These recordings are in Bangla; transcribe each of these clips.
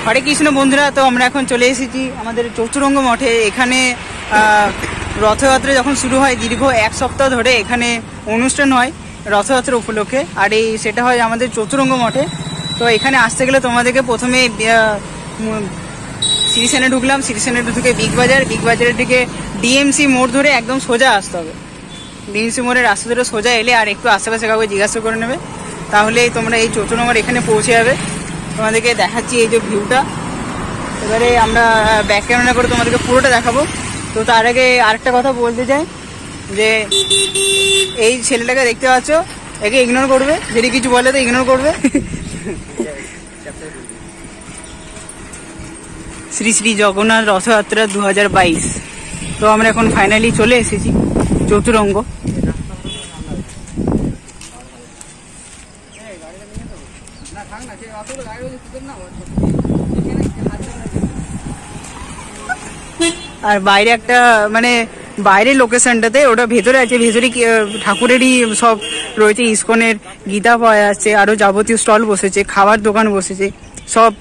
হরে কৃষ্ণ বন্ধুরা, তো আমরা এখন চলে এসেছি আমাদের চতুরঙ্গ মঠে। এখানে রথযাত্রা যখন শুরু হয় দীর্ঘ 1 সপ্তাহ ধরে এখানে অনুষ্ঠান হয় রথযাত্রা উপলক্ষে, আর সেটা হয় আমাদের চতুরঙ্গ মঠে। তো এখানে আসতে গেলে তোমাদেরকে প্রথমে সিরিসেনে ঢুকলাম, সিরিসেনে ঢুকে বিগ বাজারের দিকে ডিএমসি মোড় ধরে একদম সোজা আসতে হবে। ডিএমসি মোড়ের রাস্তা ধরে সোজা এলে আর একটু আশেপাশে কাউকে জিজ্ঞাসা করে নেবে, তাহলেই তোমরা এই চতুরঙ্গ এখানে পৌঁছে যাবে। তোমাদেরকে দেখাচ্ছি এই যে ভিউটা, এবারে আমরা ব্যাক ক্যামেরা করে তোমাদেরকে পুরোটা দেখাবো। তো তার আগে আরেকটা কথা বলতে চাই যে এই ছেলেটাকে দেখতে পাচ্ছ, একে ইগনোর করবে, যদি কিছু বলে তো ইগনোর করবে। শ্রী শ্রী জগন্নাথ রথযাত্রা 2022। তো আমরা এখন ফাইনালি চলে এসেছি চতুরঙ্গ। আর বাইরে একটা মানে বাইরের লোকেশনটাতে, ওটা ভেতরে আছে, ভেতরে ঠাকুরেরই সব রয়েছে। ইস্কনের গীতা পাওয়া যাচ্ছে, আরো যাবতীয় স্টল বসেছে, খাবার দোকান বসেছে, সব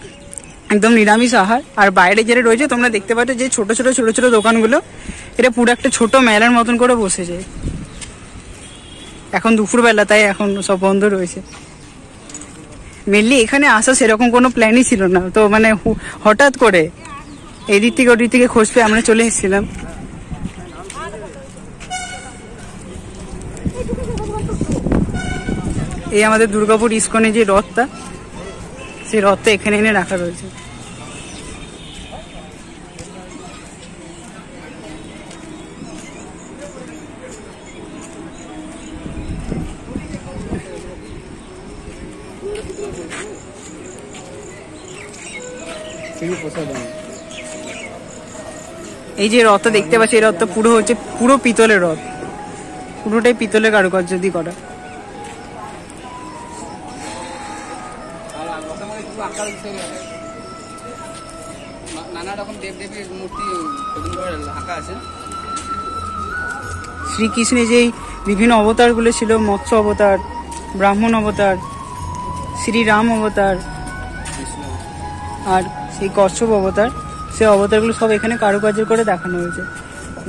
একদম নিরামিষ আহার। আর বাইরে যেটা রয়েছে তোমরা দেখতে পাচ্ছ যে ছোট ছোট দোকানগুলো, এটা পুরো একটা ছোট মেলার মতন করে বসেছে। এখন দুপুরবেলা, তাই এখন সব বন্ধ রয়েছে। মেনলি এখানে আসা সেরকম কোনো প্ল্যানই ছিল না, তো মানে হঠাৎ করে এদিক থেকে ওদিক থেকে খোঁজ পেয়ে আমরা চলে এসেছিলাম। এই আমাদের দুর্গাপুর ইস্কনে যে রথটা, সেই রথটা এখানে এনে রাখা রয়েছে। এই যে রথটা দেখতে পাচ্ছি, এই রথটা পুরো হচ্ছে পুরো পিতলের রথ, পুরোটাই পিতলের কারুকার্য দিয়ে করা। নানা রকম দেবদেবীর মূর্তি আঁকা আছে। শ্রীকৃষ্ণের যেই বিভিন্ন অবতারগুলো ছিল, মৎস্য অবতার, ব্রাহ্মণ অবতার, শ্রীরাম অবতার, আর সেই কচ্ছপ অবতার, সেই অবতারগুলো সব এখানে কারুকার্য করে দেখানো হয়েছে।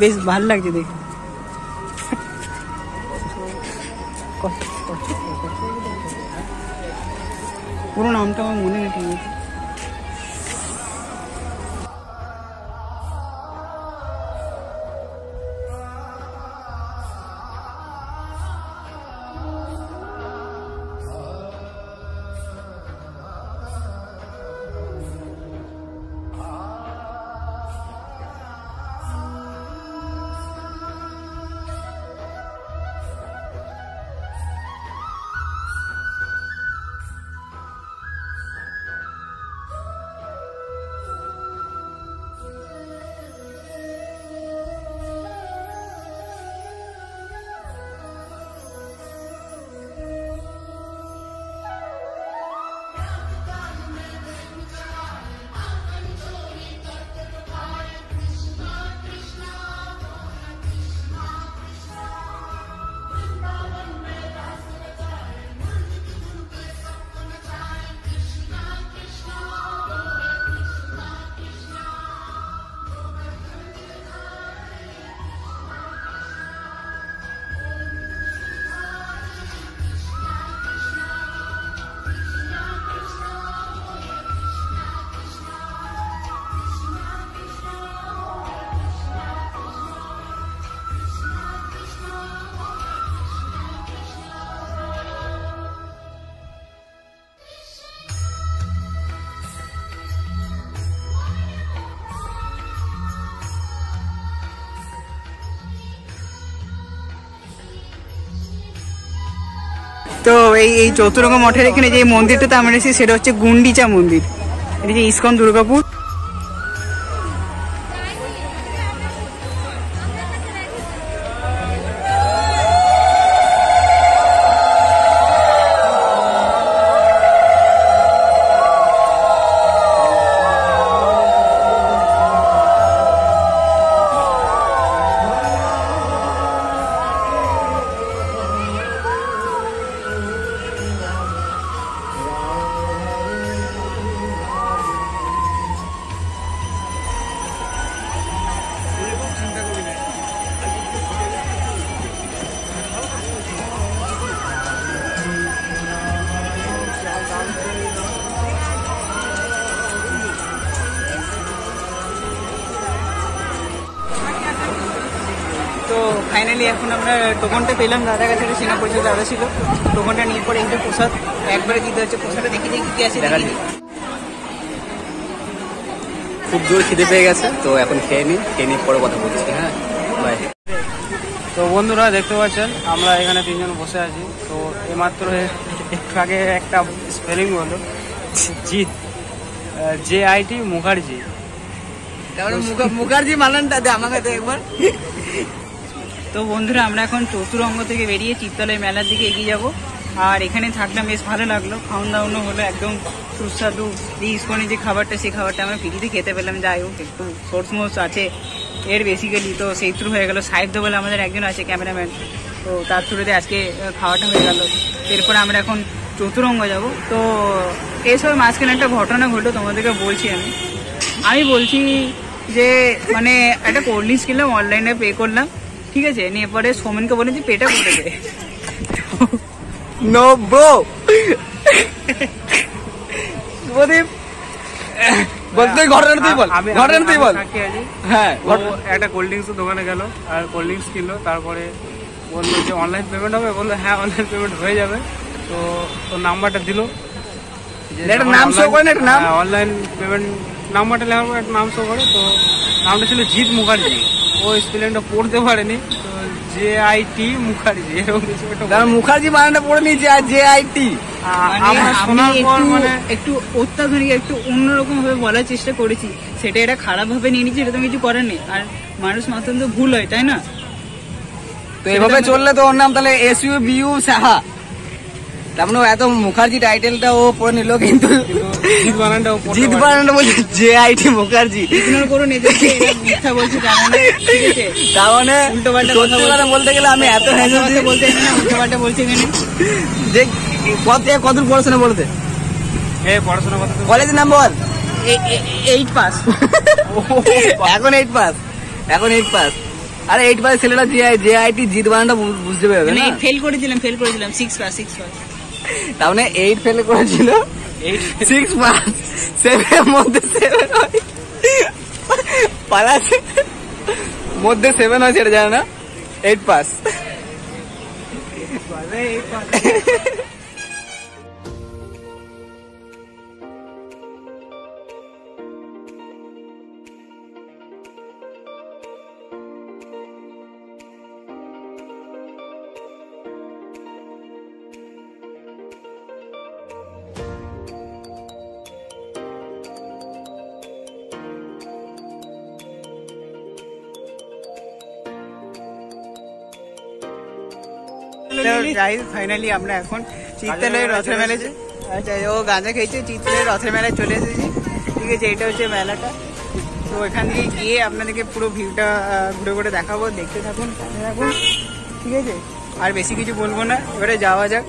বেশ ভালো লাগছে দেখে। পুরো নামটা আমার মনে নেই ঠিক আছে। তো এই চতুরঙ্গ মঠের এখানে যে মন্দিরটাতে আমরা এসেছি সেটা হচ্ছে গুন্ডিচা মন্দির, এটা যে ইস্কন দুর্গাপুর। ফাইনালি এখন আমরা টোকনটা পেলাম, দাদার কাছে একটা চেনা পরিচয় দাদা ছিল। টোকনটা নিয়ে পরে এইটা প্রসাদ একবারে দিতে হচ্ছে। প্রসাদটা দেখি দেখি কি আছে দেখি। খুব জোর খিদে পেয়ে গেছে, তো এখন খেয়ে নিই পরে কথা বলছি। হ্যাঁ বাই। তো বন্ধুরা দেখতে পাচ্ছেন আমরা এখানে তিনজন বসে আছি। তো এইমাত্র একটু আগে একটা স্পেলিং হলো জিৎ, JIT মুখার্জি। মুখার্জি মানানটা দে আমাকে একবার। তো বন্ধুরা আমরা এখন চতুরঙ্গ থেকে বেরিয়ে চিত্তালয় মেলার দিকে এগিয়ে যাব। আর এখানে থাকলাম, বেশ ভালো লাগলো। খাওয়ান দাওয়ানো হলো একদম সুস্বাদু। এই ইস্কনে যে খাবারটা, সেই খাবারটা আমরা ফ্রিতে খেতে পেলাম। যাই হোক, একটু সোর্স মোর্স আছে এর বেসিক্যালি, তো সেই থ্রু হয়ে গেল। সাহিত্য বলে আমাদের একজন আছে ক্যামেরাম্যান, তো তার থ্রুতে আজকে খাওয়াটা হয়ে গেল। এরপরে আমরা এখন চতুরঙ্গ যাব। তো এসব মাঝখানে একটা ঘটনা ঘটলো, তোমাদেরকে বলছি। আমি বলছি যে মানে একটা কোল্ড ড্রিঙ্কস কিনলাম, অনলাইনে পে করলাম, ঠিক আছে। নিয়ে পরে সোমেনকে বলে যে পেটা করে দে। নো ব্রো, বলতে ঘটনাতেই বল, ঘটনাতেই বল। হ্যাঁ, একটা কোল্ড ড্রিঙ্কস দোকানে গেল আর কোল্ড ড্রিঙ্কস কিনলো। তারপরে বললো যে অনলাইন পেমেন্ট হবে। বললো হ্যাঁ অনলাইন পেমেন্ট হয়ে যাবে। তো ওর নাম্বারটা দিল, নাম শো করে, একটা নাম অনলাইন পেমেন্ট নাম্বারটা লেখার পর একটা নাম শো করে। তো নামটা ছিল জিৎ মুখার্জি। ও স্পেলিংটা পড়তে পারেনি, তো JIT মুখার্জি এরকম কিছু একটা। মুখার্জি মানানটা পড়ে নিয়েছে, আর JIT আমরা শোনার পর মানে একটু অত্যাধুনিক, একটু অন্যরকম ভাবে বলার চেষ্টা করেছি। সেটা এটা খারাপ ভাবে নিয়ে নিচ্ছে, এটা তো কিছু করার নেই। আর মানুষ মাত্র তো ভুল হয়, তাই না? তো এভাবে চললে তো ওর নাম তাহলে SUBU সাহা। তার মানে এত মুখার্জি টাইটেলটা ও পড়ে নিল, কিন্তু জিৎ বানানটা বলছে JIT মুখার্জি। ইগনোর করুন এদেরকে, এরা মিথ্যা বলছে, জানো না, ঠিক আছে? তার মানে উল্টোপাল্টা কথা বলতে গেলে আমি এত কথা বলতে না, উল্টোপাল্টা বলছে এখানে। যে কতদূর পড়াশোনা বলতে, পড়াশোনা কথা কলেজের নাম বল। 8 পাস। এখন 8 পাস, এখন 8 পাস। আরে 8 পাস ছেলেটা JIT জিৎ বানানটা বুঝতে পারবে না। ফেল করেছিলাম 6 পাস। তার মানে 8 ফেল করেছিল, 6 পাস, 7 মধ্যে 7 হয়, পালাস মধ্যে 7 হয়, সেটা জানো না? 8 পাস। ফাইনালি আমরা এখন চিত্তালয়ের রথের মেলায়, আচ্ছা ও গাঁজা খেয়েছে, চিত্তালয়ের রথের মেলায় চলে এসেছি, ঠিক আছে। এটা হচ্ছে মেলাটা। তো এখান থেকে গিয়ে আপনাদেরকে পুরো ভিউটা ঘুরে ঘুরে দেখাবো, দেখতে থাকুন, ঠিক আছে। আর বেশি কিছু বলবো না, এবারে যাওয়া যাক।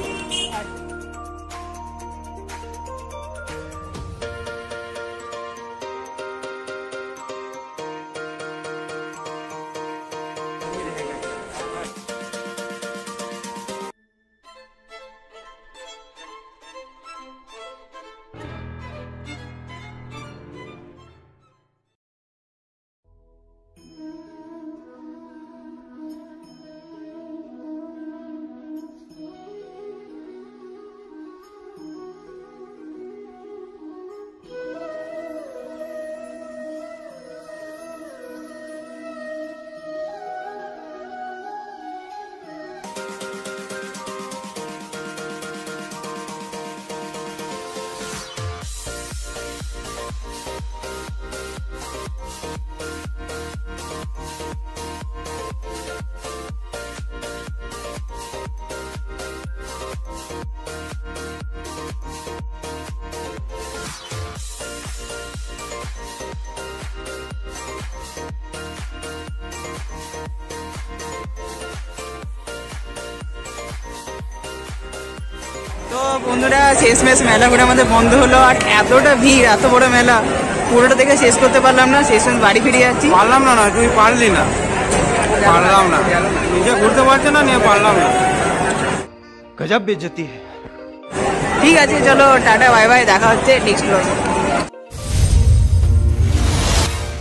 তো বন্ধুরা শেষমেশ মেলা ঘুরে আমাদের বন্ধ হলো। আর এতটা ভিড়, এত বড় মেলা, পুরোটা দেখে শেষ করতে পারলাম না। শেষমেশ বাড়ি ফিরে যাচ্ছি। পারলাম না, তুই পারলি না, পারলাম না, নিজে ঘুরতে পারছে না, নিয়ে পারলাম না। গজব বেইজ্জতি। ঠিক আছে, চলো টাটা বাই বাই, দেখা হচ্ছে নেক্সট ব্লগে।